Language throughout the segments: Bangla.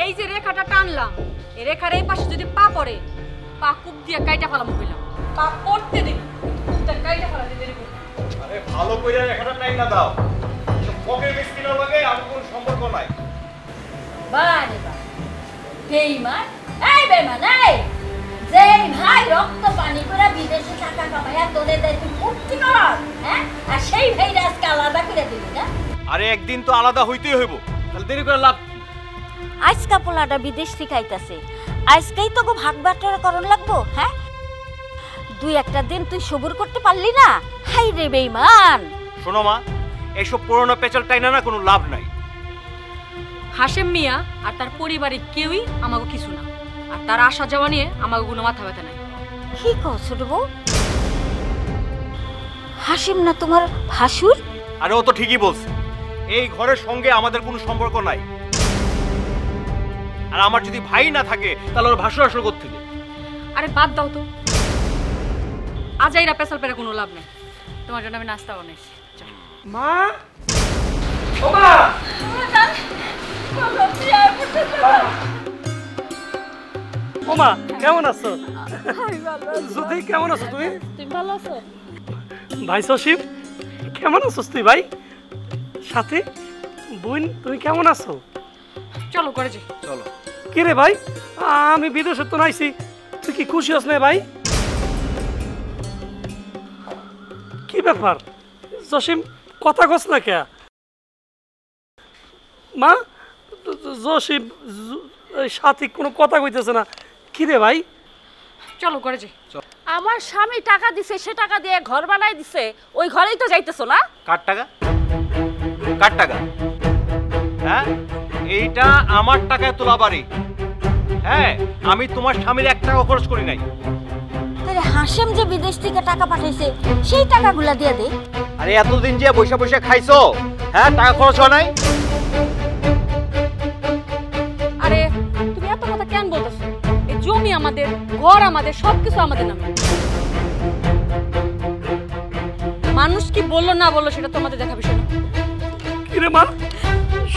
এই যে রেখাটা টানলাম, এই রেখার এই পাশে যদি পা পড়ে, পা কুপ দিয়ে কাইটা ফেলাম কইলাম। পা পড়তে দিন, কাইটা ফেলাতে দেরি করব। আরে ভালো কইরা রেখাটা টাইম না দাও। সব পকেট মিসকিনের লাগে আমার কোনো সম্পর্ক নাই। বারে বা বেঈমান, এই বেঈমান এই, যেই ভাই রক্ত পানি করে বিদেশে টাকা কামাইয়া তোরে দেয় তুই মুক্তি কর, হ্যাঁ? আর সেই ভাইরা আজকে আলাদা করে দিবি না? আরে একদিন তো আলাদা হইতেই হইব, তাহলে দেরি করে লাভ। আজকা পোলাটা বিদেশ থেকে আইতাছে, আজকেই তোকে ভাগ বাটোয়ারা করণ লাগবো, হ্যাঁ? দুই একটা দিন তুই সবুর করতে পারলি না? হাই রে বেঈমান। শোনো মা, এইসব পুরনো পেঁচাল টাইনা না কোনো লাভ নাই। হাশেম মিয়া আর তার পরিবারের কেউই আমাকে কিছু না, আর তার আসা যাওয়া নিয়ে আমাকে কোনো মাথা ব্যথা নাই। কি কও ছোট বউ? হাসিম না তোমার ভাসুর? আরে ও তো ঠিকই বলছে, এই ঘরের সঙ্গে আমাদের কোনো সম্পর্ক নাই। আর আমার যদি ভাই না থাকে তাহলে ওর ভাসুর আসল কোত্থেকে? আরে বাদ দাও তো, আজাইরা পেছাল পেরে কোনো লাভ নেই। তোমার জন্য আমি নাস্তা বানাইছি। মা, ও মা, ও মা কেমন আছো? জ্যোতি কেমন আছো তুমি? তুমি ভালো আছো? ভাই সশিব কেমন আছো তুই? ভাই সাথী বোন তুমি কেমন আছো? চলো করে যাই। চলো। কে রে ভাই, আমি বিদেশে তো নাইছি, তুই কি খুশি হস না ভাই? কি ব্যাপার জসিম, কথা কস না কে? মা, জসিম সাথী কোনো কথা কইতেছে না, কি রে ভাই? চলো করে যাই। আমার স্বামী টাকা দিছে, সে টাকা দিয়ে ঘর বানাই দিছে, ওই ঘরেই তো যাইতেছো না? কার টাকা? কার টাকা? হ্যাঁ, এইটা আমার টাকায় তোলা বাড়ি। হ্যাঁ, আমি তোমার স্বামীর 1 টাকা খরচ করি নাই। তাহলে হাসেম যে বিদেশ থেকে টাকা পাঠাইছে সেই টাকাগুলা দিয়ে দে। আরে এতদিন যে বৈশা বৈশা খাইছো, হ্যাঁ টাকা খরচ হয় নাই? আরে তুমি এত কথা কেন বলতেছো? এই জমি আমাদের, ঘর আমাদের, সবকিছু আমাদের নামে। মানুষ কি বললো না বললো সেটা তোমাদের দেখা বিষয় না। কি রে মা,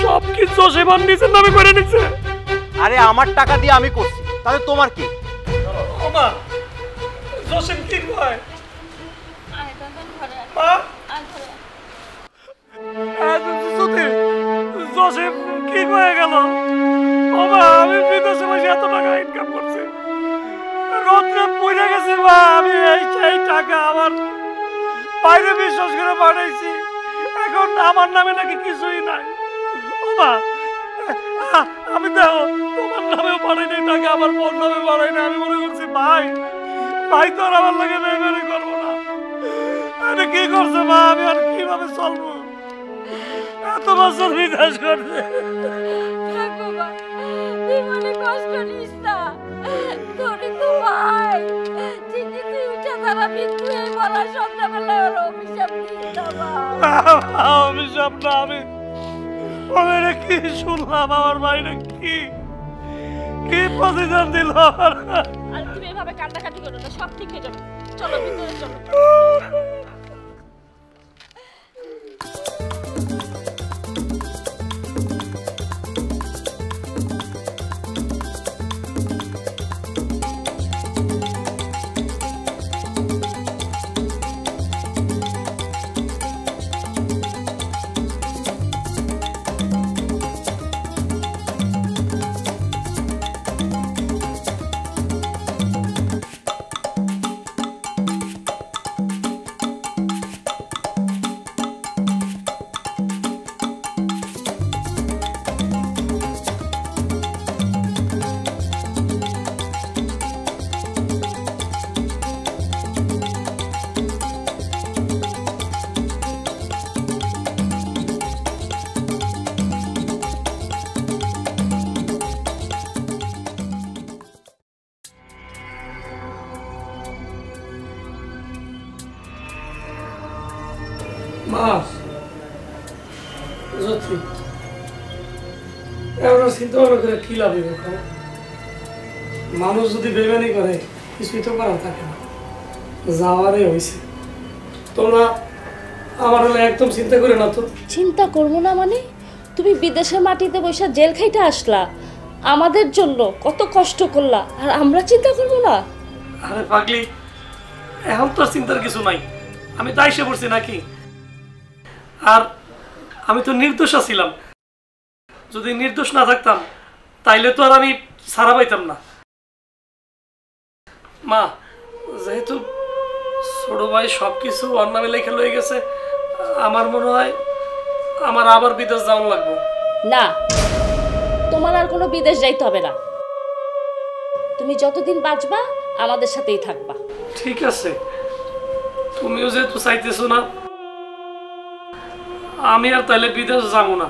সব কি জসিম আর নিজের নামে করে নিচ্ছে? আরে আমার টাকা দিয়ে আমি করছি, তাহলে তোমার কি? ও মা, জসিম কি কয়? মা, জসিম কি কয়ে গেল? ও মা, আমি বিদেশে বসে এত টাকা ইনকাম করছি, রোদ্রে পড়ে গেছে মা, আমি এই টাকা আমার বাইরে বিশ্বাস করে পাঠাইছি, এখন আমার নামে নাকি কিছুই নাই। ও মা, আমি দেখো তোমার নামেও পাঠাই নাই টাকা, আমার বোন নামে পাঠাই না। আমি মনে করছি ভাই ভাই তো আর আমার লাগে বেমানি করবো না। আরে কি করছে মা, আমি আর কিভাবে চলবো? এত বছর বিকাশ করছে। তুই মনে কষ্ট নিস না, তোরই তো ভাই, ঠিকই তুই উঠে দাঁড়াবি, তুই এই বলা সন্ধ্যাবেলায় ওর অভিশাপ দিস না। অভিশাপ না, আমি কি শুনলাম, আমার ভাইরা কি কি প্রতিদান দিল আমার। আর তুমি এভাবে কান্নাকাটি করো না, সব ঠিক হয়ে যাবে। চলো ভিতরে চলো। চিন্তা ভাবনা করে কি লাভ? মানুষ যদি বেমানি করে কিছুই তো করার থাকে না, যাওয়ারই হয়েছে। তোমরা আমার হলে একদম চিন্তা করে না তো। চিন্তা করবো না মানে? তুমি বিদেশের মাটিতে বসে জেল খাইতে আসলা, আমাদের জন্য কত কষ্ট করলা, আর আমরা চিন্তা করবো না? আরে পাগলি, এখন তো চিন্তার কিছু নাই। আমি তো আইসে পড়ছি নাকি? আর আমি তো নির্দোষ ছিলাম। যদি নির্দোষ না থাকতাম তাইলে তো আর আমি ছাড়া পাইতাম না। মা, যেহেতু ছোট ভাই সবকিছু ওর নামে লেখা লয়ে গেছে, আমার মনে হয় আমার আবার বিদেশ যাওয়া লাগবে। না, তোমার আর কোনো বিদেশ যাইতে হবে না। তুমি যতদিন বাঁচবা আমাদের সাথেই থাকবা। ঠিক আছে, তুমিও যেহেতু চাইতেছো না, আমি আর তাইলে বিদেশ যাবো না,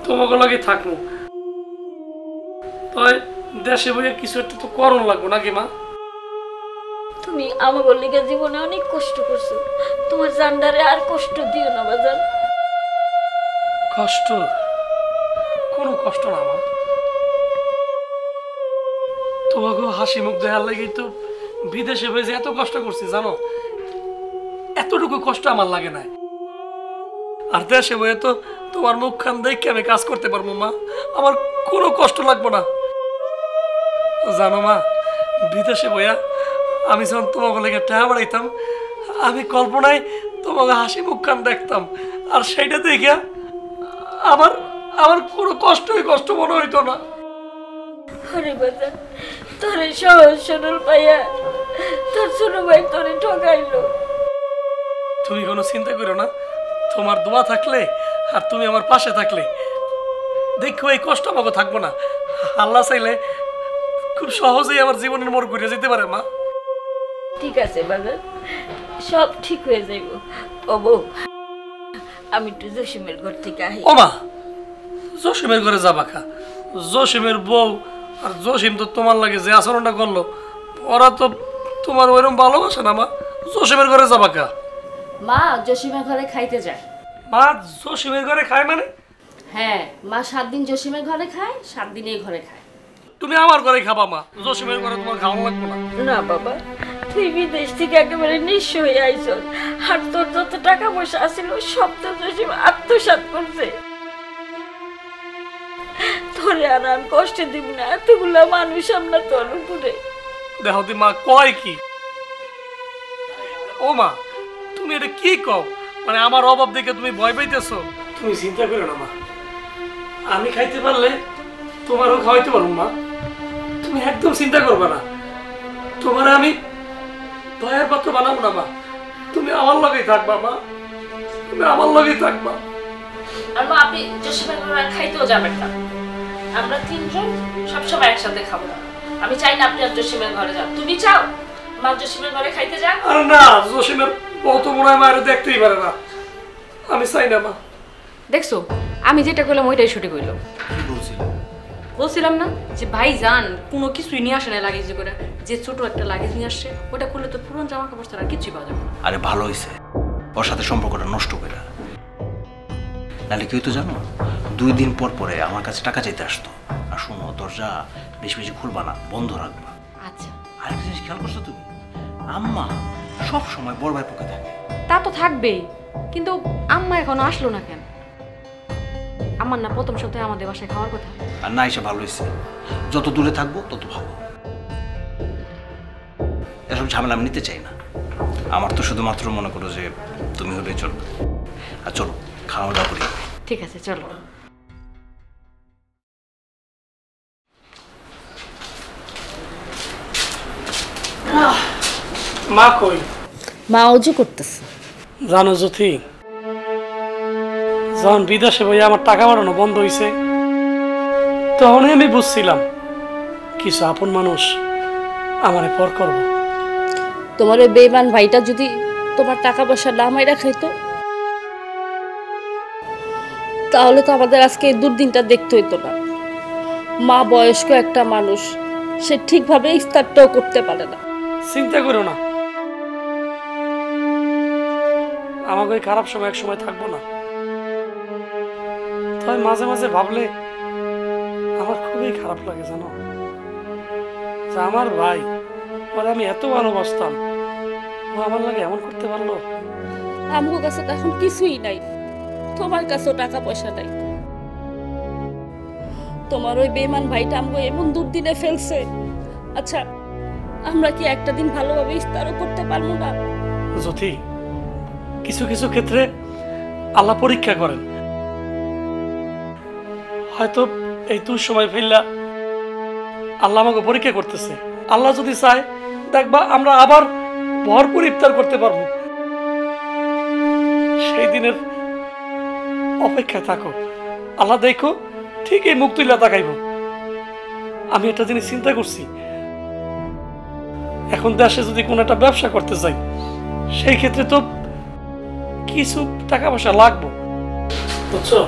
তোমাকে লাগে থাকবো। তাই দেশে বইয়ে কিছু একটা তো করণ লাগবো নাকি মা? তুমি আমাকে লিগে জীবনে অনেক কষ্ট করছো, তোমার জান্ডারে আর কষ্ট দিও না বাজান। কষ্ট? কোনো কষ্ট না মা, তোমাকে হাসি মুখ দেখার লাগেই তো বিদেশে বসে এত কষ্ট করছি জানো। এতটুকু কষ্ট আমার লাগে না। আর দেশে বইয়ে তো তোমার মুখখান দেখে আমি কাজ করতে পারবো মা, আমার কোনো কষ্ট লাগবো না। জানো মা, বিদেশে বইয়া আমি যখন তোমাকে লেগে টাকা বাড়াইতাম, আমি কল্পনায় তোমাকে হাসি মুখখান দেখতাম, আর সেইটা দেখে আমার আমার কোনো কষ্ট মনে হইতো না। আরে বাজান, তোরে সহজ সরল পাইয়া তোর ছোট ভাই তোরে ঠকাইলো। তুমি কোনো চিন্তা করো না, তোমার দোয়া থাকলে আর তুমি আমার পাশে থাকলে দেখো এই কষ্ট আমাকে থাকবো না। আল্লাহ চাইলে খুব সহজেই আমার জীবনের মোড় ঘুরে যেতে পারে মা। ঠিক আছে বাজান, সব ঠিক হয়ে যাইব। ও বউ, আমি একটু জসিমের ঘর থেকে আহি। ও মা, জসিমের ঘরে যাবা খা? জসিমের বউ আর জসিম তো তোমার লাগে যে আচরণটা করলো, ওরা তো তোমার ওইরকম ভালোবাসে না মা। জসিমের ঘরে যাবা খা? মা জসিমের ঘরে খাইতে যায়। মা জসিমের ঘরে খায় মানে? হ্যাঁ, মা 7 দিন জসিমের ঘরে খায়, 7 দিন এই ঘরে খায়। তুমি আমার ঘরে খাবা মা, জসিমের ঘরে তোমার খাওয়া লাগবে না। না বাবা, তুই বিদেশ থেকে একেবারে নিঃস্ব হয়ে আইছ, আর তোর যত টাকা পয়সা আছিল সব তো জসিম আত্মসাৎ করছে। তোরে আর আমি কষ্ট দিব না, এতগুলা মানুষ আমরা তোর উপরে। দেখো দি মা কয় কি? ও মা, তুমি এটা কি কও? মানে আমার অভাব দেখে তুমি ভয় পাইতেছো? তুমি চিন্তা করো না মা, আমি খাইতে পারলে তোমারও খাওয়াইতে পারবো মা। তুমি একদম চিন্তা করবে না, তোমার আমি দয়ার পাত্র বানাবো না মা। তুমি আমার লগেই থাকবা মা, তুমি আমার লগেই থাকবা। আর মা, আপনি জসিমের ঘরে খাইতেও যাবেন না, আমরা 3 জন সবসময় একসাথে খাবো। আমি চাই না আপনি আর জসিমের ঘরে যান। তুমি চাও মা জসিমের ঘরে খাইতে যান? আরে না, জসিমের বউ তো মনে হয় মায়ের দেখতেই পারে না, আমি চাই না মা। দেখছো, আমি যেটা কইলাম ওইটাই সঠিক হইলো। কি বলছিল? বলছিলাম না যে ভাই যান কোনো কিছুই নিয়ে আসে না লাগেজ করে, যে ছোট একটা লাগেজ নিয়ে আসছে ওটা খুললে তো পুরনো জামা কাপড় ছাড়া কিছুই পাওয়া যাবে না। আরে ভালো হয়েছে ওর সাথে সম্পর্কটা নষ্ট করে, নাহলে কেউ তো জানো 2 দিন পর পরে আমার কাছে টাকা চাইতে আসতো। আর শোনো, দরজা বেশি বেশি খুলবা না, বন্ধ রাখবা। আচ্ছা, আরেকটা জিনিস খেয়াল করছো তুমি? আম্মা সব সময় বড় ভাইয়ের পক্ষে থাকে। তা তো থাকবেই, কিন্তু আম্মা এখনো আসলো না কেন? আমার না প্রথম সপ্তাহে আমাদের বাসায় খাওয়ার কথা। আর না এসে ভালো হয়েছে, যত দূরে থাকবো তত ভালো। এসব ঝামেলা আমি নিতে চাই না। আমার তো শুধুমাত্র মনে করো যে তুমি হলেই চলো। আর চলো খাওয়া দাওয়া করি। ঠিক আছে, চলো। মা কই? মা অজু করতেছে। জানো জ্যোতি, যখন বিদেশে বই আমার টাকা বাড়ানো বন্ধ হয়েছে, তখনই আমি বুঝছিলাম কিছু আপন মানুষ আমারে পর করবো। তোমার ওই বেঈমান ভাইটা যদি তোমার টাকা পয়সা না মাইরা খাইতো, তাহলে তো আমাদের আজকে এই দুর্দিনটা দেখতে হইতো না। মা বয়স্ক একটা মানুষ, সে ঠিকভাবে ইফতারটাও করতে পারে না। চিন্তা করো না, আমাকে ওই খারাপ সময় এক সময় থাকবো না। তাই মাঝে মাঝে ভাবলে আমার খুবই খারাপ লাগে জানো, যে আমার ভাই, ওরা আমি এত ভালোবাসতাম, ও আমার লাগে এমন করতে পারলো। আমার কাছে তো এখন কিছুই নাই, তোমার কাছেও টাকা পয়সা নাই। তোমার ওই বেঈমান ভাইটা আমগো এমন দুর্দিনে ফেলছে। আচ্ছা আমরা কি একটা দিন ভালোভাবে ইফতারও করতে পারবো না? জ্যোতি, কিছু কিছু ক্ষেত্রে আল্লাহ পরীক্ষা করেন। হয়তো এই তুই সময় ফেললা আল্লাহ আমাকে পরীক্ষা করতেছে। আল্লাহ যদি চায় দেখবা আমরা আবার ভরপুর ইফতার করতে পারবো। সেই দিনের অপেক্ষায় থাকো। আল্লাহ দেখো ঠিক এই মুখ তুইলা তাকাইব। আমি একটা জিনিস চিন্তা করছি, এখন দেশে যদি কোনো একটা ব্যবসা করতে চাই সেই ক্ষেত্রে তো কিছু টাকা পয়সা লাগবে, বুঝছো?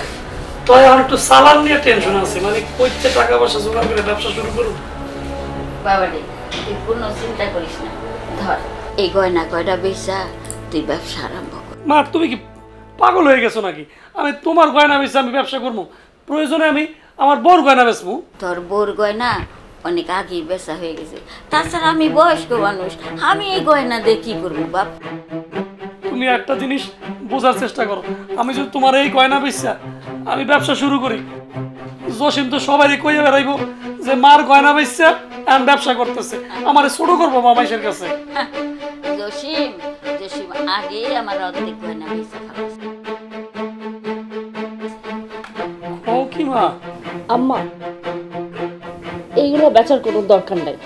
তো আমার একটু সালান নিয়ে টেনশন আছে, মানে কইতে টাকা পয়সা জোগাড় করে ব্যবসা শুরু করব। বাবা রে, তুই কোনো চিন্তা করিস না, ধর এই গয়না কয়টা বেচা তুই ব্যবসা আরম্ভ কর। মা তুমি কি পাগল হয়ে গেছো নাকি? আমি তোমার গয়না বেচে আমি ব্যবসা করবো? প্রয়োজনে আমি আমার বোর গয়না বেচবো। তোর বোর গয়না অনেক আগেই বেচা হয়ে গেছে, তাছাড়া আমি বয়স্ক মানুষ, আমি এই গয়না দিয়ে কি করবো বাপ? তুমি একটা জিনিস বোঝার চেষ্টা করো, আমি যদি তোমার এই গয়না বেচা আমি ব্যবসা শুরু করি, জসিম তো সবাই কইয়া বেড়াইবো যে মার গয়না বেচা এখন ব্যবসা করতেছে, আমার ছোট করবো মামাইশের কাছে। জসিম জসিম আগে আমার অর্ধেক গয়না বেচা খাওয়াছে। ও কি মা? আম্মা এইগুলো বেচার কোনো দরকার নাই,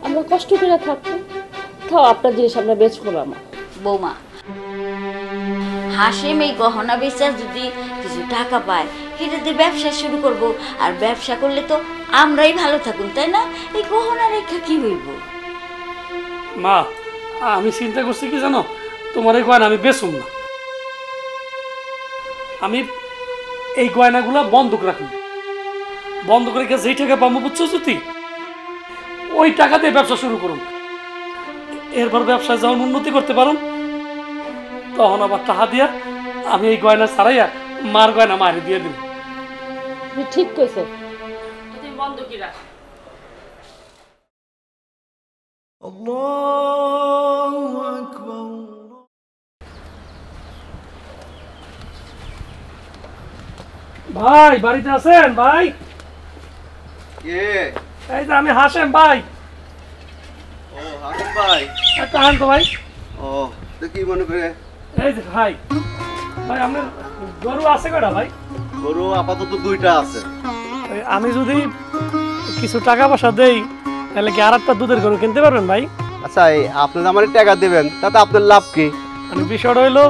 আমরা কষ্ট করে থাকবো। তাও আপনার জিনিস আমরা বেচবো না। মা বৌমা, হাসিম এই গহনা বেচা যদি কিছু টাকা পায় সেটা দিয়ে ব্যবসা শুরু করব, আর ব্যবসা করলে তো আমরাই ভালো থাকুন, তাই না? এই গহনা রেখা কি হইব? মা আমি চিন্তা করছি কি জানো, তোমার এই গয়না আমি বেচুম না, আমি এই গয়নাগুলো বন্ধক রাখবো। বন্ধক রেখে যেই টাকা পাবো, বুঝছো জ্যোতি, ওই টাকা দিয়ে ব্যবসা শুরু করুন। এরপর ব্যবসায় যখন উন্নতি করতে পারুন তখন আবার টাকা দিয়া আমি এই গয়না ছাড়াইয়া মার গয়না মারি দিয়ে দিব। তুমি ঠিক কইছো, তুমি বন্ধকি রাখ। ভাই বাড়িতে আছেন? ভাই কে? এই যে আমি হাসেম ভাই। ও হাকিম ভাই, একটা হান তো ভাই। ও তো কি মনে করে? এই যে ভাই, ভাই আপনার গরু আছে কয়টা ভাই? গরু আপাতত দুইটা আছে। আমি যদি কিছু টাকা পয়সা দেই তাহলে কি আর একটা দুধের গরু কিনতে পারবেন ভাই? আচ্ছা আপনি আমার টাকা দেবেন তাতে আপনার লাভ কি? মানে বিষয়টা হইলো,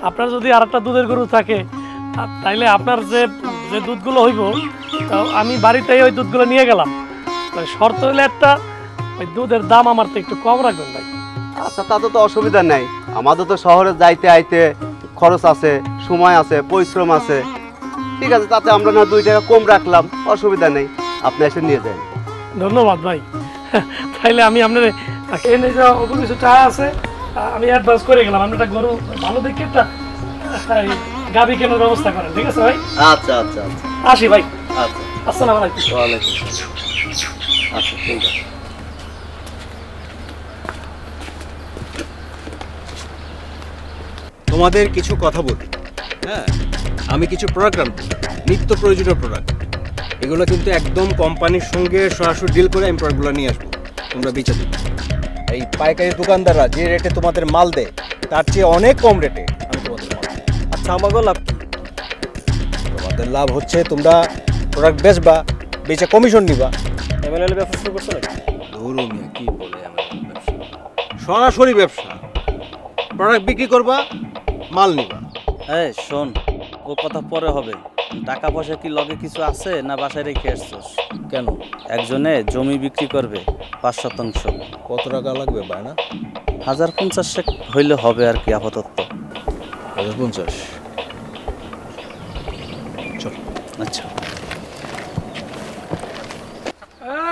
আপনার যদি আর একটা দুধের গরু থাকে তাইলে আপনার যে যে দুধগুলো হইব আমি বাড়িতেই ওই দুধগুলো নিয়ে গেলাম। শর্ত হইলে একটা, ওই দুধের দাম আমার তো একটু কম রাখবেন ভাই। আচ্ছা তাতে তো অসুবিধা নাই, আমাদের তো শহরে যাইতে আইতে খরচ আছে, সময় আছে, পরিশ্রম আছে। ঠিক আছে, তাতে আমরা না 2 টাকা কম রাখলাম, অসুবিধা নেই, আপনি এসে নিয়ে যান। ধন্যবাদ ভাই। তাইলে আমি আপনার এনে যাওয়া অল্প কিছু টাকা আছে আমি অ্যাডভান্স করে গেলাম। আপনি একটা গরু ভালো দেখে একটা গাভী কেনার ব্যবস্থা করেন, ঠিক আছে ভাই? আচ্ছা আচ্ছা আচ্ছা, আসি ভাই। আচ্ছা আসসালামু আলাইকুম। ওয়ালাইকুম আসসালাম। আচ্ছা ঠিক আছে। তোমাদের কিছু কথা বলি। হ্যাঁ, আমি কিছু প্রোডাক্ট আনবো, নিত্য প্রয়োজনীয় প্রোডাক্ট। এগুলো কিন্তু একদম কোম্পানির সঙ্গে সরাসরি ডিল করে আমি প্রোডাক্টগুলো নিয়ে আসবো, তোমরা বেচে দেবে। এই পাইকারি দোকানদাররা যে রেটে তোমাদের মাল দেয় তার চেয়ে অনেক কম রেটে আমি তোমাদের মাল দেই। আচ্ছা, আমাকেও লাভ কি? তোমাদের লাভ হচ্ছে তোমরা প্রোডাক্ট বেচবা, বেচে কমিশন নিবা। এমএলএ ব্যবসা শুরু করছো নাকি? ধরো মিয়া, কি বলে আমার ব্যবসা? সরাসরি ব্যবসা, প্রোডাক্ট বিক্রি করবা, মাল নিবা। এই শোন, ও কথা পরে হবে। টাকা পয়সা কি লগে কিছু আছে না বাসায় রেখে আসছিস? কেন? একজনে জমি বিক্রি করবে 5%। কত টাকা লাগবে বায়না? 1050 হইলে হবে আর কি আপাতত। 1050? চল। আচ্ছা,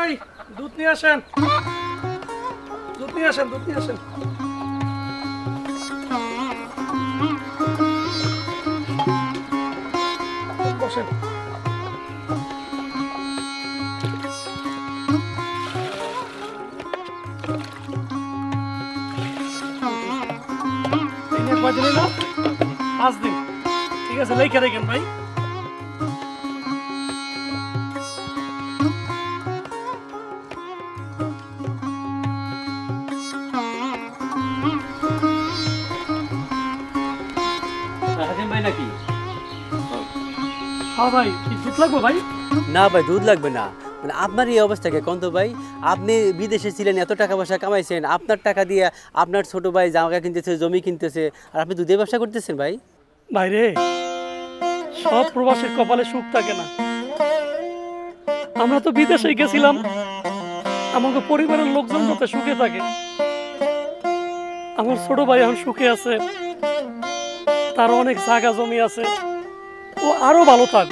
এই দুধ নিয়ে আসেন, দুধ নিয়ে আসেন, দুধ নিয়ে আসেন। বসেন। কয়দিন এলো? 5 দিন। ঠিক আছে, লেখা রেখেন ভাই। হ্যাঁ ভাই, কি দুধ লাগবে ভাই? না ভাই, দুধ লাগবে না। মানে আপনার এই অবস্থাকে কন্ত ভাই, আপনি বিদেশে ছিলেন, এত টাকা পয়সা কামাইছেন, আপনার টাকা দিয়ে আপনার ছোট ভাই জায়গা কিনতেছে, জমি কিনতেছে, আর আপনি দুধের ব্যবসা করতেছেন ভাই। ভাই রে, সব প্রবাসীর কপালে সুখ থাকে না। আমরা তো বিদেশে গেছিলাম, আমাকে পরিবারের লোকজন যাতে সুখে থাকে। আমার ছোট ভাই এখন সুখে আছে, তার অনেক জায়গা জমি আছে, ও আরো ভালো থাক।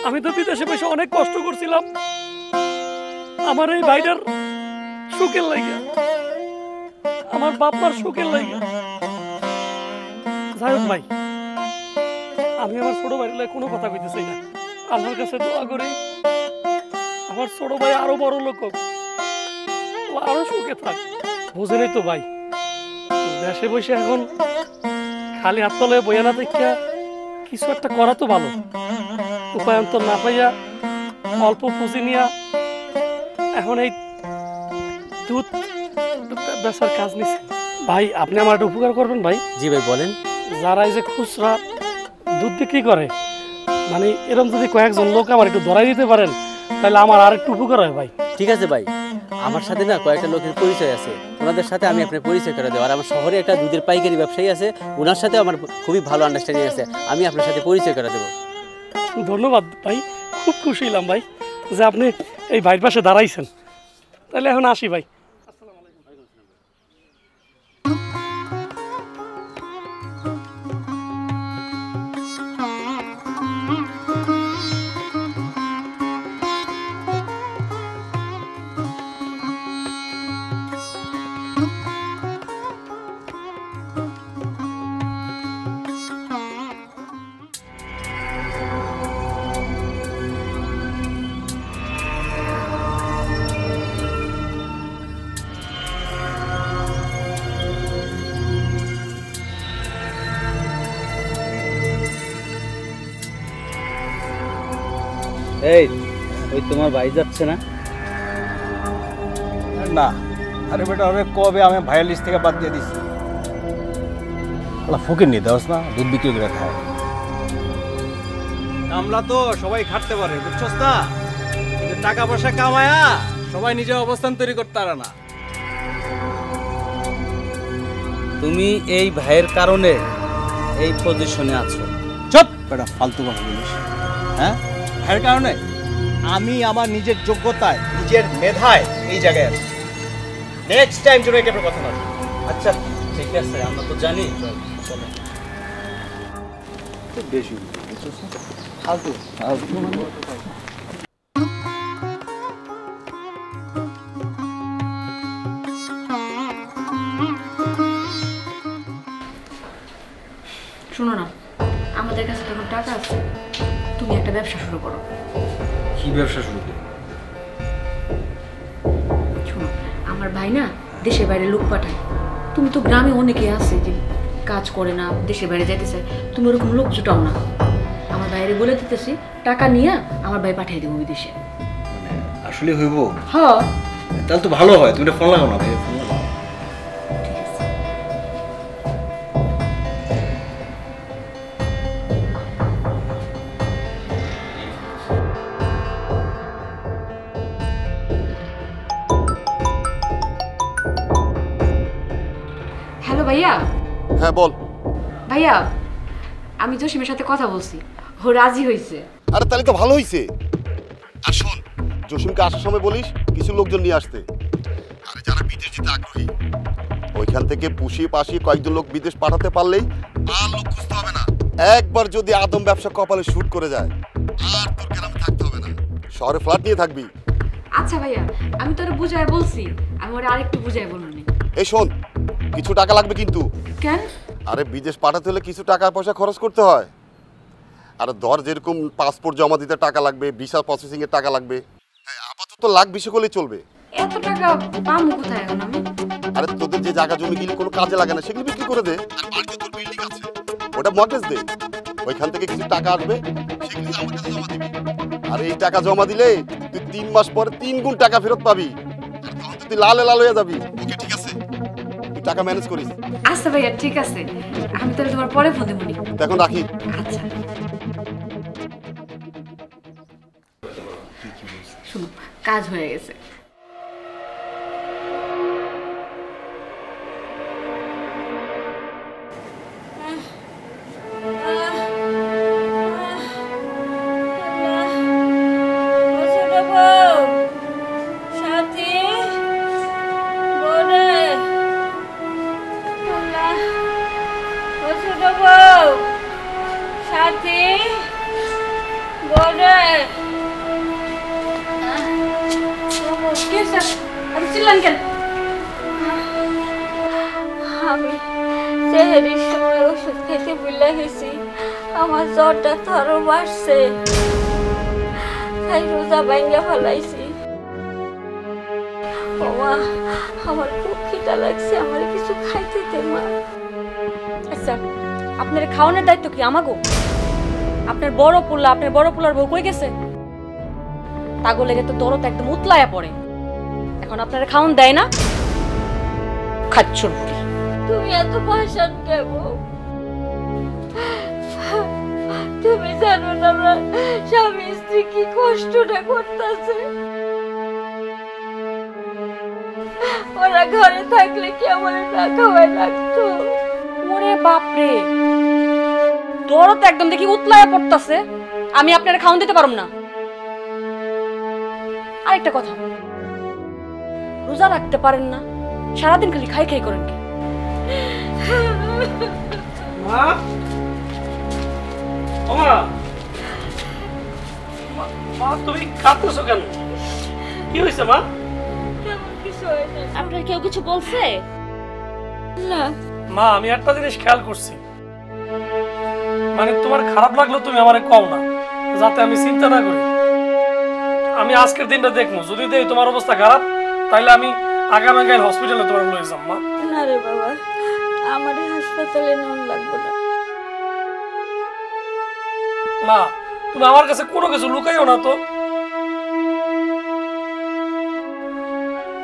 আমি তো বিদেশে বসে অনেক কষ্ট করছিলাম আমার এই ভাইটার সুখের লাগে, আমার বাপমার সুখের লাগে। যাই হোক ভাই, আমি আমার ছোট ভাইয়ের লাগে কোনো কথা কইতেছি না। আল্লাহর কাছে দোয়া করি আমার ছোট ভাই আরো বড় লোক হোক, ও আরো সুখে থাক। বুঝেনই তো ভাই, দেশে বসে এখন খালি হাত তলায় বইয়া না দেখিয়া কিছু একটা করা তো ভালো। উপায়ন্তর না পাইয়া অল্প পুঁজি নিয়া এখন এই দুধ বেচার কাজ নিছে। ভাই আপনি আমার একটা উপকার করবেন ভাই? জি ভাই বলেন। যারা এই যে খুচরা দুধ বিক্রি করে, মানে এরকম যদি কয়েকজন লোক আমার একটু ধরাই দিতে পারেন, তাহলে আমার আর একটু উপকার হয় ভাই। ঠিক আছে ভাই, আমার সাথে না কয়েকটা লোকের পরিচয় আছে, ওনাদের সাথে আমি আপনার পরিচয় করে দেবো। আর আমার শহরে একটা দুধের পাইকারি ব্যবসায়ী আছে, ওনার সাথে আমার খুবই ভালো আন্ডারস্ট্যান্ডিং আছে, আমি আপনার সাথে পরিচয় করে দেবো। ধন্যবাদ ভাই, খুব খুশি হলাম ভাই যে আপনি এই ভাইয়ের পাশে দাঁড়াইছেন। তাহলে এখন আসি ভাই। এই ওই তোমার ভাই যাচ্ছে না? না, আরে বেটা, ওরে কবে আমি ভাইয়ের লিস্ট থেকে বাদ দিয়ে দিছি। ফকির নিয়ে দেওয়াস না, দুধ বিক্রি করে খায়। আমরা তো সবাই খাটতে পারে, বুঝছস না? কিন্তু টাকা পয়সা কামায়া সবাই নিজের অবস্থান তৈরি করতে পারে না। তুমি এই ভাইয়ের কারণে এই পজিশনে আছো। চুপ বেটা, ফালতু কথা বলিস। হ্যাঁ, ভাইয়ের কারণে আমি আমার নিজের যোগ্যতায়, নিজের মেধায় এই জায়গায় আছি। নেক্সট টাইম জন্য এটা কথা না। আচ্ছা ঠিক আছে, আমরা তো জানি। চলো। খুব বেশি ফালতু ফালতু মানে। শোনো না, আমাদের কাছে তখন টাকা আছে, তুমি একটা ব্যবসা শুরু করো। কি ব্যবসা শুরু করবো? শোনো, আমার ভাই না দেশের বাইরে লোক পাঠায়। তুমি তো গ্রামে অনেকে আছে যে কাজ করে না, দেশের বাইরে যাইতে চায়, তুমি ওরকম লোক জুটাও না। আমার বাইরে বলে দিতেছি, টাকা নিয়ে আমার ভাই পাঠিয়ে দেবো বিদেশে। আসলে হইব? হ্যাঁ। তাহলে তো ভালো হয়, তুমি ফোন লাগাও না ভাই, ফোন লাগাও। ঠিক আছে। হ্যালো ভাইয়া। হ্যাঁ বল। ভাইয়া, আমি জসিমের সাথে কথা বলছি, ও রাজি হয়েছে। আরে তাহলে তো ভালো হয়েছে। আর শোন, জসিমকে আসার সময় বলিস কিছু লোকজন নিয়ে আসতে। আরে যারা বিদেশ যেতে আগ্রহী, ওইখান থেকে পুষিয়ে পাশিয়ে কয়েকজন লোক বিদেশ পাঠাতে পারলেই আর লোক খুঁজতে হবে না। একবার যদি আদম ব্যবসা কপালে শুট করে যায়, আর তোর গ্রামে থাকতে হবে না, শহরে ফ্ল্যাট নিয়ে থাকবি। আচ্ছা ভাইয়া, আমি তোরে বুঝায় বলছি, আমি ওরে আরেকটু বুঝায় বলবনি। এই শোন, কিছু টাকা লাগবে কিন্তু। কেন? আরে বিদেশ পাঠাতে হলে কিছু টাকা পয়সা খরচ করতে হয়। আর ধর যেরকম পাসপোর্ট জমা দিতে টাকা লাগবে, ভিসা প্রসেসিং এর টাকা লাগবে, আপাতত লাখ 20 করলেই চলবে। এত টাকা পাবো কোথায় এখন আমি? আরে তোদের যে জায়গা জমি গিয়ে কোনো কাজে লাগে না, সেগুলো বিক্রি করে দে। আর বাড়িতে তোর বিল্ডিং আছে, ওটা মর্টগেজ দে। ওইখান থেকে কিছু টাকা আসবে, সেগুলো আমার কাছে জমা দিবি। আর এই টাকা জমা দিলে তুই 3 মাস পরে 3 গুণ টাকা ফেরত পাবি। আর তখন তুই লালে লাল হয়ে যাবি। ওকে ঠিক আছে, তুই টাকা ম্যানেজ করিস। আচ্ছা ভাইয়া ঠিক আছে, আমি তাহলে তোমার পরে ফোন দেবো। এখন রাখি। আচ্ছা। কাজ হয়ে গেছে। আমি সেহেরির সময় ওষুধ খেতে ভুলে গেছি, আমার জ্বরটা তো আরো বাড়ছে, তাই রোজা ভাঙ্গা ফেলাইছি। মা, আমার খুব খিদা লাগছে, আমার কিছু খাইতে দে মা। আচ্ছা, আপনার খাওয়ানোর দায়িত্ব কি আমাগো? আপনার বড় পোলার বউ কই গেছে? তাগো লেগে তো দরদ একদম উতলায়া পড়ে। এখন আপনারা খাওয়ান দেয় না, খাচ্ছ। তুমি এত পয়সান কেন? তুমি জানো না আমরা স্বামী স্ত্রী কি কষ্টটা করতেছে। ওরা ঘরে থাকলে কি আমার না খাওয়াই লাগতো? ওরে বাপরে, দরদ একদম দেখি উতলায়া পড়তাছে, আমি আপনারা খাওয়ান দিতে পারব না। আরেকটা কথা, রোজা রাখতে পারেন না, সারাদিন খালি খাই খাই করেন কি? মা, ও মা, মা তুমি কাঁদতেছো কেন? কি হয়েছে মা? তেমন কিছু হয় না। আপনার কেউ কিছু বলছে? না মা, আমি একটা জিনিস খেয়াল করছি, মানে তোমার খারাপ লাগলো তুমি আমারে কও না, যাতে আমি চিন্তা না করি। আমি আজকের দিনটা দেখবো, যদি দেখি তোমার অবস্থা খারাপ তাহলে আমি আগামীকাল হসপিটালে তোমার লয়ে যাম। মা না রে বাবা, আমার হাসপাতালে নেওয়া লাগবে না। মা, তুমি আমার কাছে কোনো কিছু লুকাইও না তো।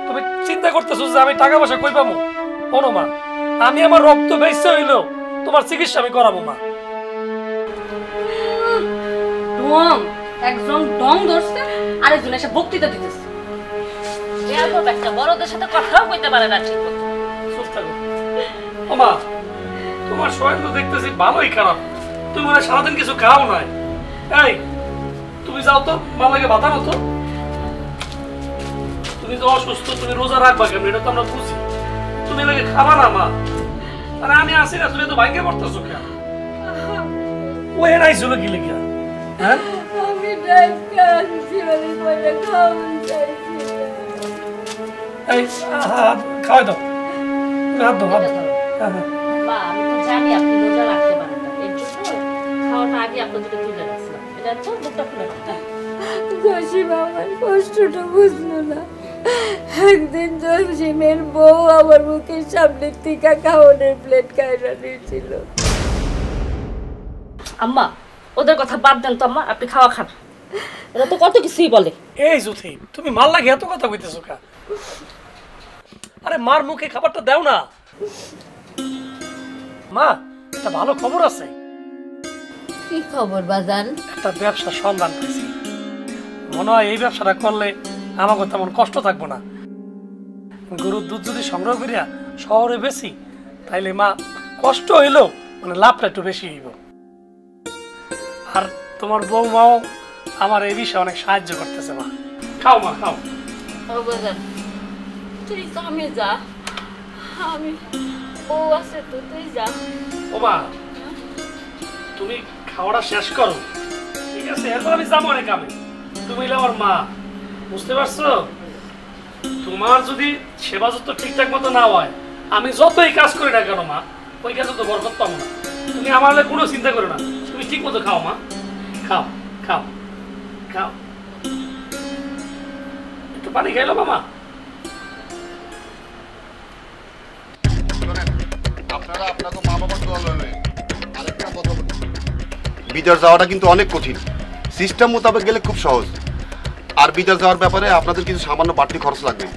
তুমি চিন্তা করতেছো যে আমি টাকা পয়সা কই পাবো? শোনো মা, আমি আমার রক্ত বেঁচে হইলেও তোমার চিকিৎসা আমি করাবো মা। ডং, একজন ডং ধরছে, আরেকজন এসে বক্তৃতা দিতেছে। একটা বড়দের সাথে কথাও কইতে পারে না ঠিক মতো। চুপ থাকো। ও মা, তোমার শরীর তো দেখতেছি ভালোই খারাপ, তুমি মনে হয় সারাদিন কিছু খাও নাই। এই তুমি যাও তো, মা লাগে বাতানো তো। তুমি তো অসুস্থ, তুমি রোজা রাখবা কেন এটা তো আমরা বুঝি, তুমি লাগে খাবা না মা। আরে আমি আসি না, তুমি তো ভাঙ্গে পড়তেছো কেন? ও এর আইছিল কি লেগে? হ্যাঁ, আমি ডাক্তার আনছি, আমি কয়টা খাওয়ান চাইছি। এই খাওয়াই দাও, তুমি হাত দাও, হাত দাও। হ্যাঁ হ্যাঁ, মা, আমি তো জানি আপনি রোজা রাখতে পারেন না, এর জন্য খাওয়াটা আগে আপনাদেরকে তুলে রাখছিলাম। এটা তো মুখটা খুলে রাখতাম। জসিম আমার কষ্টটা বুঝলো না। একদিন জসিমের বউ আমার মুখের সামনে থেকে খাওয়ানোর প্লেট খাইরা নিয়েছিল। আম্মা, ওদের কথা বাদ দেন তো আম্মা, আপনি খাওয়া খান। ওরা তো কত কিছুই বলে। এই জুথি, তুমি মার লাগে এত কথা কইতেছো কা? আরে মার মুখে খাবারটা দাও না। মা, একটা ভালো খবর আছে। কি খবর বাজান? একটা ব্যবসার সন্ধান পেয়েছি, মনে হয় এই ব্যবসাটা করলে আমাকে তেমন কষ্ট থাকবো না। গরুর দুধ যদি সংগ্রহ করিয়া শহরে বেশি, তাইলে মা কষ্ট হইলেও মানে লাভটা একটু বেশি হইব। আর তোমার বৌমাও আমার এই বিষয়ে অনেক সাহায্য করতেছে। মা খাও, মা খাও। ও বাজান, তুই কামে যা, আমি বউ আছে তো, তুই যা। ও মা, তুমি খাওয়াটা শেষ করো, ঠিক আছে? এরপর আমি যাবো অনেক কামে। তুমি হইলে আমার মা, বুঝতে পারছো? তোমার যদি সেবা যত্ন ঠিকঠাক মতো না হয়, আমি যতই কাজ করি না কেন মা, ওই কাজে তো বরকত পাবো না। তুমি আমার হলে কোনো চিন্তা করো না, তুমি ঠিক মতো খাও মা, খাও খাও খাও। একটু পানি খাইলো মামা? আপনারা আপনাকে মা বাবার দোয়া লইলেন। আরেকটা কথা বলি, বিদেশ যাওয়াটা কিন্তু অনেক কঠিন, সিস্টেম মোতাবেক গেলে খুব সহজ। আর বিদেশ যাওয়ার ব্যাপারে আপনাদের কিছু সামান্য বাড়তি খরচ লাগবে।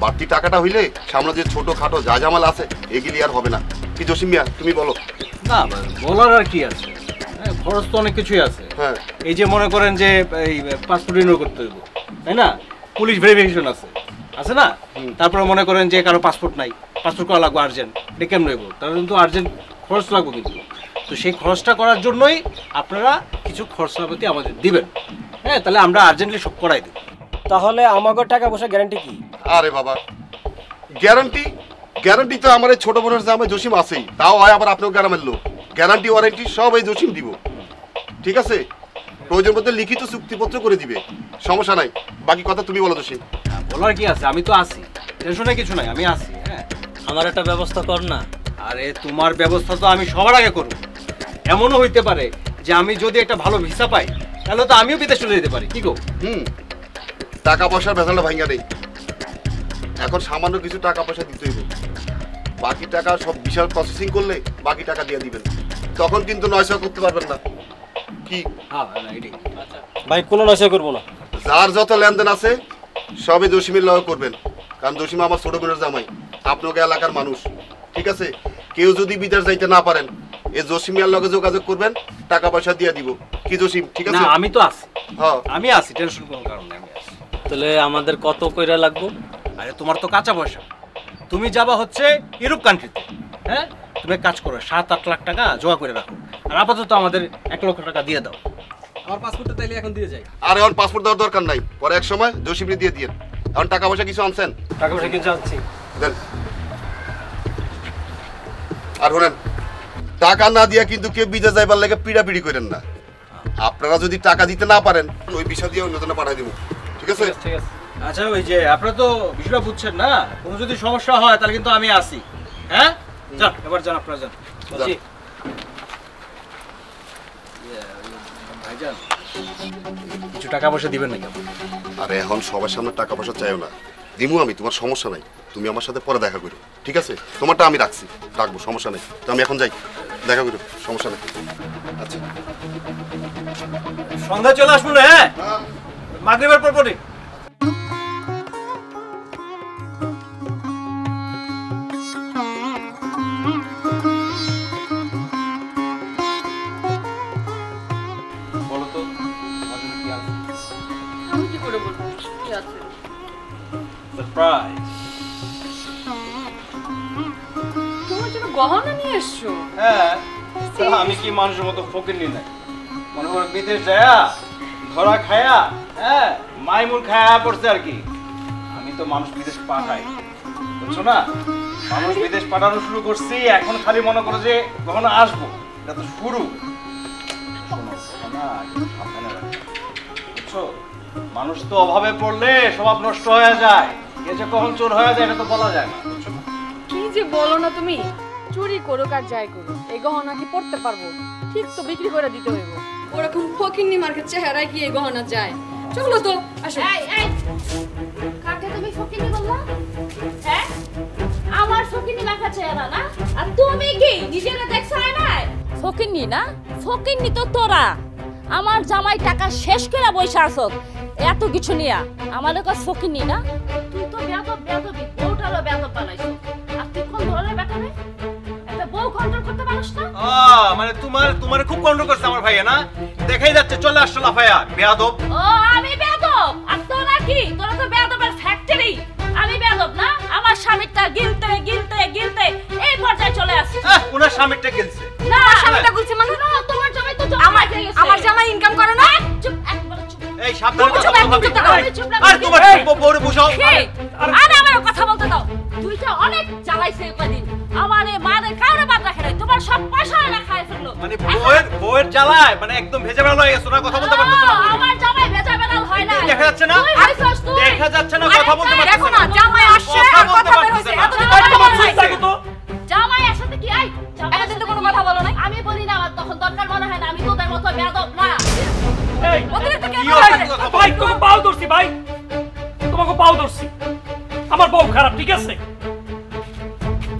বাড়তি টাকাটা হইলে সামনে যে ছোটখাটো যা ঝামেলা আছে এগুলি আর হবে না। কি জসিম মিয়া, তুমি বলো। না, বলার আর কি আছে, খরচ তো অনেক কিছুই আছে। হ্যাঁ, এই যে মনে করেন যে এই পাসপোর্ট রিনিউ করতে হইব, তাই না? পুলিশ ভেরিফিকেশন আছে আছে না? তারপরে মনে করেন যে কারো পাসপোর্ট নাই, পাসপোর্ট করা লাগবে আর্জেন্ট, এটা কেমন হইব? তাহলে কিন্তু আর্জেন্ট খরচ লাগবে কিন্তু। তো সেই খরচটা করার জন্যই আপনারা কিছু খরচাপাতি আমাদের দিবেন। হ্যাঁ, তাহলে আমরা আর্জেন্টলি সব করাই দেব। তাহলে আমাকে টাকা পয়সা গ্যারান্টি কি? আরে বাবা, গ্যারান্টি তো আমার এই ছোট বোনের জামাই জসিম আছেই, তাও হয় আবার আপনার গ্রামের লোক। গ্যারান্টি ওয়ারেন্টি সব এই জসিম দিব, ঠিক আছে? প্রয়োজন মধ্যে লিখিত চুক্তিপত্র করে দিবে, সমস্যা নাই। বাকি কথা তুমি বলো জসিম। বলার কি আছে, আমি তো আছি, টেনশনে কিছু নাই, আমি আছি। হ্যাঁ, আমার একটা ব্যবস্থা কর না। আরে তোমার ব্যবস্থা তো আমি সবার আগে করব। এমনও হইতে পারে যে আমি যদি একটা ভালো ভিসা পাই তাহলে তো আমিও বিদেশ চলে যেতে পারি। কি গো? টাকা পয়সার ভেজালটা ভাঙ্গা নেই, এখন সামান্য কিছু টাকা পয়সা দিতে হইব। বাকি টাকা সব বিশাল প্রসেসিং করলে বাকি টাকা দিয়ে দিবেন, তখন কিন্তু নয়সা করতে পারবেন না। কি? হ্যাঁ, এটাই। ভাই কোনো নয়সা করবো না। যার যত লেনদেন আছে সবে জসিমের লগে করবেন, কারণ জসিম আমার ছোট বোনের জামাই, আপনাকে এলাকার মানুষ, ঠিক আছে? কেউ যদি বিদেশ যাইতে না পারেন এই জসিমের লগে যোগাযোগ করবেন, টাকা পয়সা দিয়ে দিব। কি জসিম, ঠিক আছে? না, আমি তো আছি। হ্যাঁ, আমি আছি, টেনশন কোনো কারণ নেই, আমি আছি। তাহলে আমাদের কত কইরা লাগবো? আরে তোমার তো কাঁচা পয়সা, তুমি যাবা হচ্ছে ইউরোপ কান্ট্রিতে। হ্যাঁ, তুমি এক কাজ করো, 7-8 লাখ টাকা জমা করে রাখো, আর আপাতত আমাদের 1 লক্ষ টাকা দিয়ে দাও। আমার পাসপোর্টটা তাইলে এখন দিয়ে যাই। আর এখন পাসপোর্ট দেওয়ার দরকার নাই, পরে এক সময় জসিমকে দিয়ে দিয়েন। এখন টাকা পয়সা কিছু আনছেন? টাকা পয়সা কিছু আনছি। দেন। আর শোনেন, টাকা না দিয়া কিন্তু কেউ বিদেশ যাইবার লাগে পিড়াপিড়ি করেন না। আপনারা যদি টাকা দিতে না পারেন ওই বিষয় দিয়ে অন্যজনে পাঠাই দেবো, ঠিক আছে? ঠিক আছে। আচ্ছা, ওই যে আপনারা তো বিষয়টা বুঝছেন না, কোনো যদি সমস্যা হয় তাহলে কিন্তু আমি আছি। হ্যাঁ, যান, এবার যান, আপনারা যান। যান। ভাইজান, কিছু টাকা পয়সা দিবেন নাকি? আরে এখন সবার সামনে টাকা পয়সা চাইও না, দিমু আমি, তোমার সমস্যা নাই। তুমি আমার সাথে পরে দেখা করো, ঠিক আছে? তোমারটা আমি রাখবো, সমস্যা নেই। তো আমি এখন যাই, দেখা করো, সমস্যা নেই। আচ্ছা, সন্ধ্যা চলে আসবো না? হ্যাঁ, মাগরিবের পর পরই। বলো তো, কি আছে? আমি কি করে বলবো কি আছে? সারপ্রাইজ। তোমার জন্য গহনা নিয়ে এসছো? হ্যাঁ, আমি কি মানুষের মতো ফকির নি নাই? মনে করো বিদেশ যায়া ধরা খায়া, হ্যাঁ, মাইমুর খায়া পড়ছে আর কি। আমি তো মানুষ বিদেশ পাঠাই, বুঝছো না? মানুষ বিদেশ পাঠানো শুরু করছি, এখন খালি মনে করো যে কখনো আসবো, এটা তো শুরু। শোনো, কথা না একটু সাবধানে রাখো, বুঝছো? মানুষ তো অভাবে পড়লে স্বভাব নষ্ট হয়ে যায়, কে যে কখন চোর হয়ে যায় এটা তো বলা যায় না, বুঝছো না? কি যে বলো না তুমি, চুরি করুক আর যাই করুক এই গহনা কি পড়তে পারবো? ঠিক তো বিক্রি করে দিতে হইব। ওরকম ফকিন্নি মার্কেট চেহারায় কি এই গহনা যায়? চলো তো, আসো। এই কাকে তুমি ফকিনি বললা? হ্যাঁ, আমার ফকিনি মাখা চেহারা না? আর তুমি কি নিজেরা দেখছো না? ফকিনি না, ফকিনি তো তোরা। আমার জামাই টাকা শেষ করে বইসা আছো এত কিছু নিয়া, আমাদের কাছে ফকিনি না? তুই তো বেয়াদবি বউটারও বেয়াদব বানাইছো। আর তুই কোন ধরনের বেটা রে? একটা বউ কন্ট্রোল করতে পারিস না? মানে তোমার খুব কন্ট্রোল করছে আমার ভাইয়া না? দেখাই যাচ্ছে, চলে আসছো লাফায়া, বেয়াদব। ও, আমি বেয়াদব? আর তোরা কি? তোরা তো বেয়াদবের ফ্যাক্টরি। আমি বেয়াদব না? আমার স্বামীটা গিলতে এই পর্যায়ে চলে আসছে। ওনার স্বামীটা গেলছে না, স্বামীটা গুলছে মানে না, তোমার জামাই তো আমার জামাই ইনকাম করে না। চুপ, একবার চুপ। এই সাবধানে কথা বলবি। চুপ না, আর তোমার বউরে বুঝাও। আরে আমার কথা বলতে দাও। দুইটা অনেক জ্বালাইছে কদিন, আমারে মারে কাউরে বাদ রাখে নাই, তোমার সব পয়সা না খায় ফেললো। মানে বউয়ের জ্বালায় মানে একদম ভেজা বেলা হয়ে গেছে না, কথা বলতে পারতেছ না? আমার জামাই ভেজা বেলাল হয় না। দেখা যাচ্ছে না? দেখা যাচ্ছে না, কথা বলতে পারতেছ দেখো না, জামাই আসছে আর কথা বের হইছে। এতদিন জামাই আসতে কি আই? এতদিন তো কোনো কথা বলো নাই। আমি বলি না, আমার তখন দরকার মনে হয় না। আমি তোদের মতো বেয়াদব না। এই অতিরিক্ত কে কি করে? ভাই তোমাকে পাও ধরছি, ভাই তোমাকে পাও ধরছি। আমার বউ খারাপ, ঠিক আছে?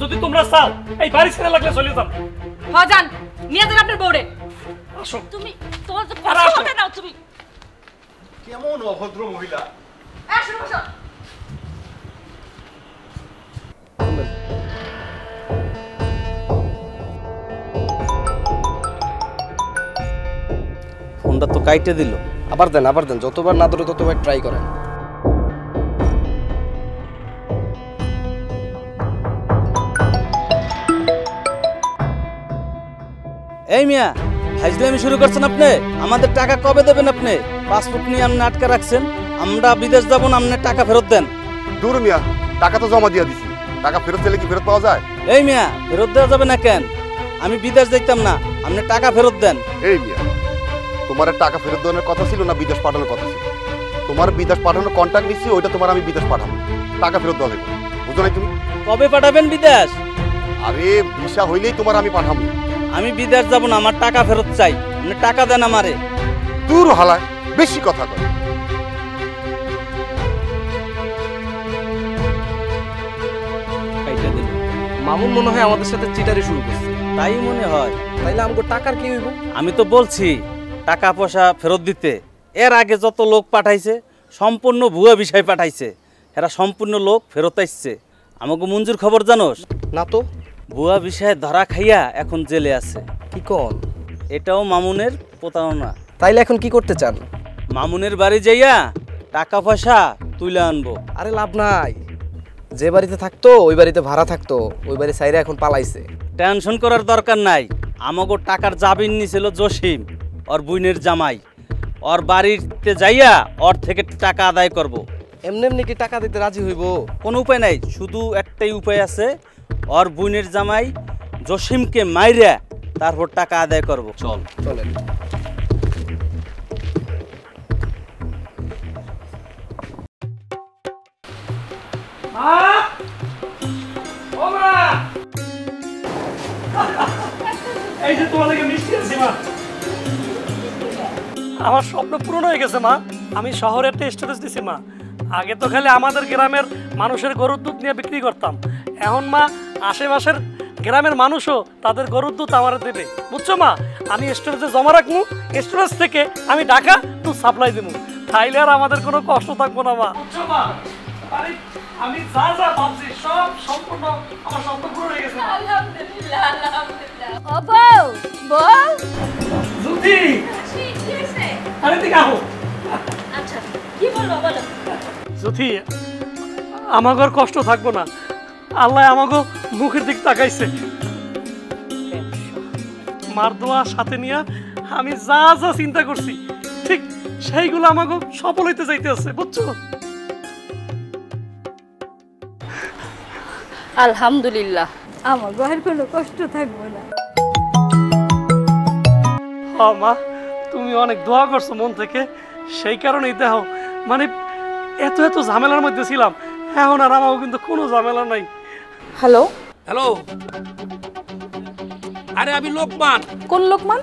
যদি তোমরা চাও এই বাড়ি ছেড়ে লাগলে চলে যান। হ্যাঁ যান, নিয়ে যান আপনার বউরে। আসো। তুমি তোমার যে কথা বলতে দাও তুমি। কেমন অভদ্র মহিলা। আসো বসো। ফোনটা তো কাইটে দিল। আবার দেন, যতবার না ধরে ততবার ট্রাই করেন। এই মিয়া ফাইজলামি শুরু করছেন আপনি? আমাদের টাকা কবে দেবেন আপনি? পাসপোর্ট নিয়ে আপনি আটকে রাখছেন, আমরা বিদেশ যাব না, আপনি টাকা ফেরত দেন। দূর মিয়া, টাকা তো জমা দিয়ে দিছি, টাকা ফেরত দিলে কি ফেরত পাওয়া যায়? এই মিয়া ফেরত দেওয়া যাবে না কেন? আমি বিদেশ যাইতাম না, আপনি টাকা ফেরত দেন। এই মিয়া, তোমার টাকা ফেরত দেওয়ার কথা ছিল না বিদেশ পাঠানোর কথা ছিল? তোমার বিদেশ পাঠানোর কন্ট্যাক্ট নিচ্ছি, ওইটা তোমার আমি বিদেশ পাঠাবো, টাকা ফেরত দেওয়া লাগবে, বুঝো নাই তুমি? কবে পাঠাবেন বিদেশ? আরে ভিসা হইলেই তোমার আমি পাঠাবো। আমি বিদেশ যাব না, আমার টাকা ফেরত চাই, আপনি টাকা দেন আমারে। দূর হালায়, বেশি কথা কয়। মামুন মনে হয় আমাদের সাথে চিটারি শুরু করছে। তাই মনে হয়। তাইলে আমাকে টাকার কি হইব? আমি তো বলছি টাকা পয়সা ফেরত দিতে। এর আগে যত লোক পাঠাইছে সম্পূর্ণ ভুয়া বিষয় পাঠাইছে, এরা সম্পূর্ণ লোক ফেরত আসছে। আমাকে মঞ্জুর খবর জানোস? না তো। ভুয়া বিষয়ে ধরা খাইয়া এখন জেলে আছে। কি কোন? এটাও মামুনের প্রতারণা। তাইলে এখন কি করতে চান? মামুনের বাড়ি যাইয়া টাকা পয়সা তুলে আনবো। আরে লাভ নাই, যে বাড়িতে থাকতো ওই বাড়িতে ভাড়া থাকতো, ওই বাড়ি সাইরা এখন পালাইছে। টেনশন করার দরকার নাই, আমাকে টাকার জামিন নিছিল জসিম, ওর বুইনের জামাই। ওর বাড়িতে যাইয়া ওর থেকে টাকা আদায় করব। এমনি এমনি কি টাকা দিতে রাজি হইব? কোনো উপায় নাই, শুধু একটাই উপায় আছে, ওর বুইনের জামাই জসিমকে মাইরা তারপর টাকা আদায় করব। চল চলেন। এই যে তোমাদেরকে মিষ্টি আছি মা। আমার স্বপ্ন পূরণ হয়ে গেছে মা, আমি শহরে একটা স্ট্যাটাস দিছি মা। আগে তো খালি আমাদের গ্রামের মানুষের গরুর দুধ নিয়ে বিক্রি করতাম, এখন মা আশেপাশের গ্রামের মানুষও তাদের গরুর দুধ আমার দেবে, বুঝছো মা? আমি স্টোরেজে জমা রাখবো, স্টোরেজ থেকে আমি ঢাকা দুধ সাপ্লাই দেবো, তাইলে আর আমাদের কোনো কষ্ট থাকবো না মা, বুঝছো মা? আমি যা যা ভাবছি সব সম্পূর্ণ আমার স্বপ্ন পূরণ হয়ে গেছে। আলহামদুলিল্লাহ আলহামদুলিল্লাহ। ও বউ বউ জুতি, আরে ঠিক আহো। আচ্ছা কি বলবো বলো। জুতি, আমাকে আর কষ্ট থাকবো না, আল্লাহ আমাকে মুখের দিক তাকাইছে। মার দোয়া সাথে নিয়ে আমি যা যা চিন্তা করছি ঠিক সেইগুলো আমাকে সফল হইতে যাইতে আছে, বুঝছো? আলহামদুলিল্লাহ, আমার ঘরের কোনো কষ্ট থাকবো না। হ্যাঁ মা, তুমি অনেক দোয়া করছো মন থেকে, সেই কারণেই দেখো মানে এত এত ঝামেলার মধ্যে ছিলাম, এখন আর আমাকে কিন্তু কোনো ঝামেলা নাই। হ্যালো হ্যালো, আরে আমি লোকমান। কোন লোকমান?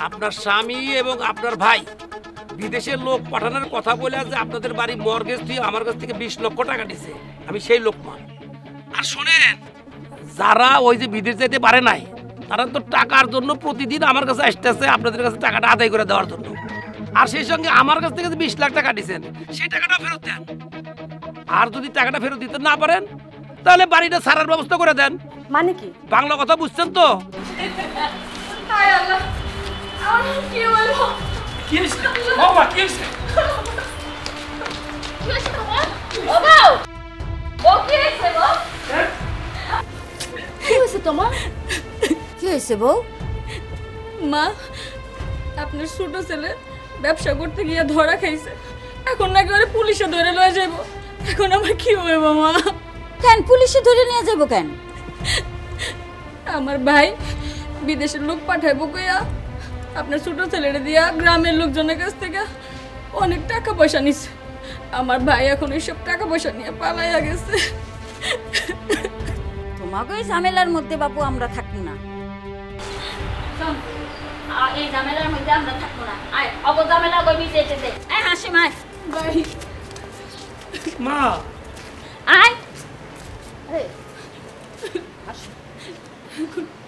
আপনার স্বামী এবং আপনার ভাই বিদেশের লোক পাঠানোর কথা বলে যে আপনাদের বাড়ি মর্গেজ দিয়ে আমার কাছ থেকে 20 লক্ষ টাকা নিছে, আমি সেই লোকমান। আর শোনেন, যারা ওই যে বিদেশ যেতে পারে নাই তারা তো টাকার জন্য প্রতিদিন আমার কাছে আসতেছে আপনাদের কাছে টাকাটা আদায় করে দেওয়ার জন্য। আর সেই সঙ্গে আমার কাছ থেকে যে 20 লাখ টাকা দিচ্ছেন সেই টাকাটা ফেরত দেন। আর যদি টাকাটা ফেরত দিতে না পারেন তাহলে বাড়িটা ছাড়ার ব্যবস্থা করে দেন। মানে কি? বাংলা কথা বুঝছেন তো? হায় আল্লাহ, আমি কি বলবো? কি হয়েছে বাবা, কি হয়েছে? কি হয়েছে তোমার? ও বউ ও কি হয়েছে বউ? কি হয়েছে তোমার? কি হয়েছে বউ? মা, আপনার ছোট ছেলে ব্যবসা করতে গিয়ে ধরা খাইছে, এখন নাকি ওরে পুলিশে ধরে লয়ে যাইব। এখন আমার কি হইব মা? কেন পুলিশে ধরে নিয়ে যাবো কেন? আমার ভাই বিদেশের লোক পাঠাইবো কইয়া আপনার ছোট ছেলেটা দিয়া গ্রামের লোকজনের কাছ থেকে অনেক টাকা পয়সা নিছে। আমার ভাই এখন এইসব টাকা পয়সা নিয়ে পালাইয়া গেছে। তোমাকে ওই ঝামেলার মধ্যে বাবু আমরা থাকবো না। এই ঝামেলার মধ্যে আমরা থাকবো না। আয় অব ঝামেলা কইবি যেতে দে। আয় হাসি মাই ভাই মা আয়। আরে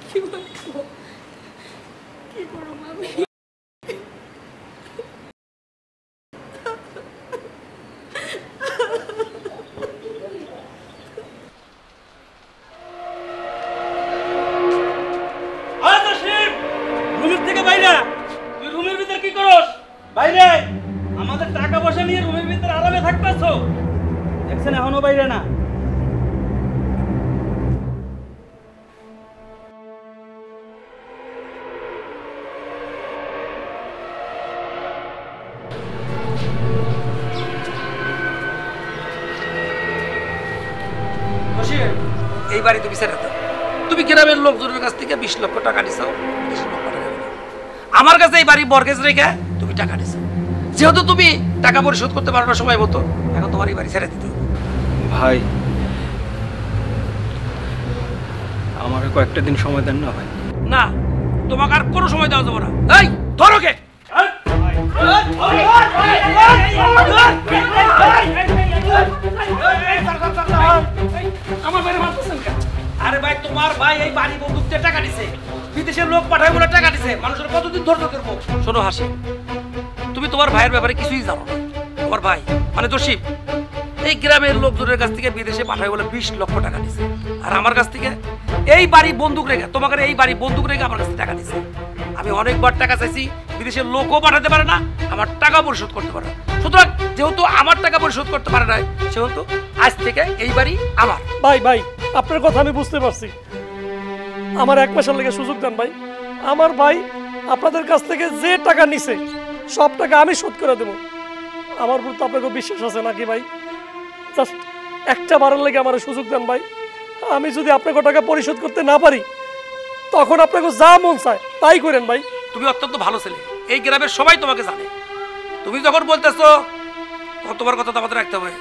কি বলবো, কি করব আমি? রুমের থেকে বাইরে, তুই রুমের ভিতর কি করস? বাইরে, আমাদের টাকা পয়সা নিয়ে রুমের ভিতর আরামে থাকতেছো, দেখছেন এখনো বাইরে না। এই বাড়ি তুমি ছেড়ে দাও। তুমি গ্রামের লোকজনের কাছ থেকে 20 লক্ষ টাকা নিছো, 20 লক্ষ টাকা নিছো। আমার কাছে এই বাড়ি মর্গেজ রেখে তুমি টাকা নিছো। যেহেতু তুমি টাকা পরিশোধ করতে পারো না সময় মতো, এখন তোমার এই বাড়ি ছেড়ে দিতে হবে। ভাই আমারও কয়েকটা দিন সময় দেন না ভাই। না, তোমাকে আর কোনো সময় দেওয়া যাবে না। এই ধরো কে আমার বাইরে মারতেছেন কেন? আরে ভাই, তোমার ভাই এই বাড়ি বন্দুক দিয়ে টাকা দিছে, বিদেশের লোক পাঠায় বলে টাকা দিছে। মানুষের কতদিন ধৈর্য করবো? শোনো হাসি, তুমি তোমার ভাইয়ের ব্যাপারে কিছুই জানো না। তোমার ভাই মানে জসিম এই গ্রামের লোকজনের কাছ থেকে বিদেশে পাঠায় বলে 20 লক্ষ টাকা দিছে, আর আমার কাছ থেকে এই বাড়ি বন্দুক রেখে, তোমাকে এই বাড়ি বন্দুক রেখে আমার কাছে টাকা দিছে। আমি অনেকবার টাকা চাইছি, বিদেশের লোকও পাঠাতে পারে না, আমার টাকা পরিশোধ করতে পারে না। সুতরাং যেহেতু আমার টাকা পরিশোধ করতে পারে না, সেহেতু আজ থেকে এই বাড়ি আমার। ভাই ভাই, আপনার কথা আমি বুঝতে পারছি। আমার 1 মাসের লেগে সুযোগ দেন ভাই। আমার ভাই আপনাদের কাছ থেকে যে টাকা নিছে সব টাকা আমি শোধ করে দেব। আমার উপর তো আপনাকে বিশ্বাস আছে নাকি ভাই? জাস্ট একটা বারের লেগে আমার সুযোগ দেন ভাই। আমি যদি আপনাকে টাকা পরিশোধ করতে না পারি, তখন আপনাকে যা মন চায় তাই করেন ভাই। তুমি অত্যন্ত ভালো ছেলে, এই গ্রামের সবাই তোমাকে জানে। তুমি যখন বলতেছো তখন তোমার কথা তো আমাদের রাখতে হবে।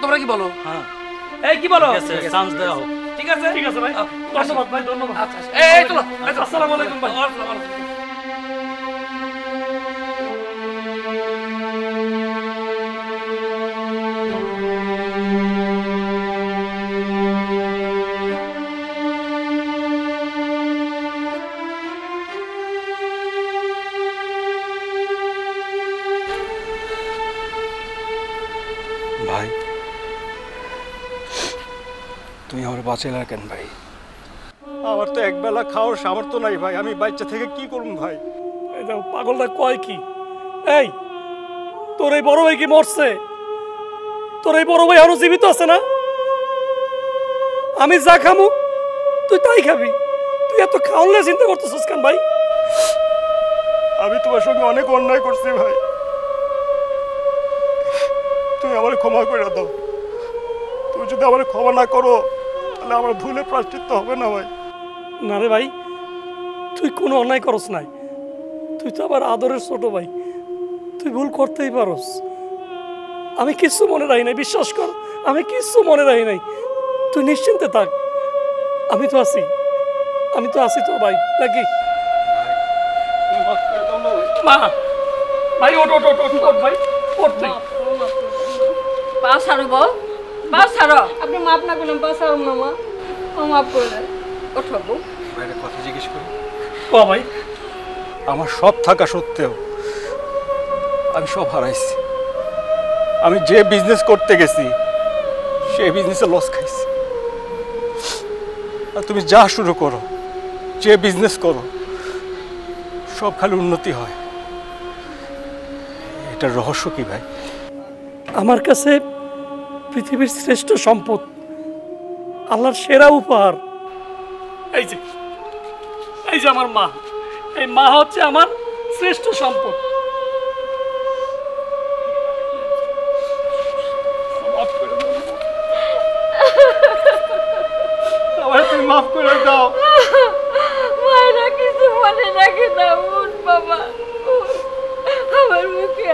তোমরা কি বলো? হ্যাঁ, এই কি বলো? চান্স দেওয়া হোক। ঠিক আছে, ঠিক আছে ভাই, ধন্যবাদ ভাই, ধন্যবাদ। আচ্ছা, এই চলো। আসসালামু আলাইকুম ভাই। ভাই তুমি আমার বাঁচাইলা কেন ভাই? আমার তো একবেলা খাওয়ার সামর্থ্য নাই ভাই, আমি বাচ্চা থেকে কি করুন ভাই? এই দেখো পাগলটা কয় কি, এই তোর এই বড় ভাই কি মরছে? তোর এই বড় ভাই আরো জীবিত আছে না? আমি যা খামু তুই তাই খাবি। তুই এত খাওয়ালে চিন্তা করতেছিস কেন ভাই? আমি তোমার সঙ্গে অনেক অন্যায় করছি ভাই, তুমি আমার ক্ষমা করে দাও। তুমি যদি আমার ক্ষমা না করো তাহলে আমার ভুলের প্রায়শ্চিত্ত হবে না ভাই। না রে ভাই, তুই কোনো অন্যায় করস নাই। তুই তো আমার আদরের ছোট ভাই, তুই ভুল করতেই পারস। আমি কিচ্ছু মনে রাখি নাই, বিশ্বাস কর, আমি কিচ্ছু মনে রাখি নাই। তুই নিশ্চিন্তে থাক, আমি তো আছি, আমি তো আছি তোর ভাই নাকি? মা ভাই, ওঠ ওঠ ওঠ ওঠ ভাই, ওঠ তুই। পা ছাড়ো বল, পা ছাড়ো। আপনি মাফ না করলেন, পা ছাড়ো না মা, মাফ করে দেন। ওঠো বউ। একটা কথা জিজ্ঞেস করি? ও ভাই, আমার সব থাকা সত্ত্বেও আমি সব হারাইছি। আমি যে বিজনেস করতে গেছি সেই বিজনেসে লস খাইছি। আর তুমি যা শুরু করো, যে বিজনেস করো, সব খালি উন্নতি হয়। এটার রহস্য কি ভাই? আমার কাছে পৃথিবীর শ্রেষ্ঠ সম্পদ, আল্লাহর সেরা উপহার এই যে, এই যে আমার মা। এই মা হচ্ছে আমার শ্রেষ্ঠ সম্পদ। তুমি মাফ করে দাও। মায়েরা কিছু মনে রাখে না। উঠ বাবা, আমার মুখে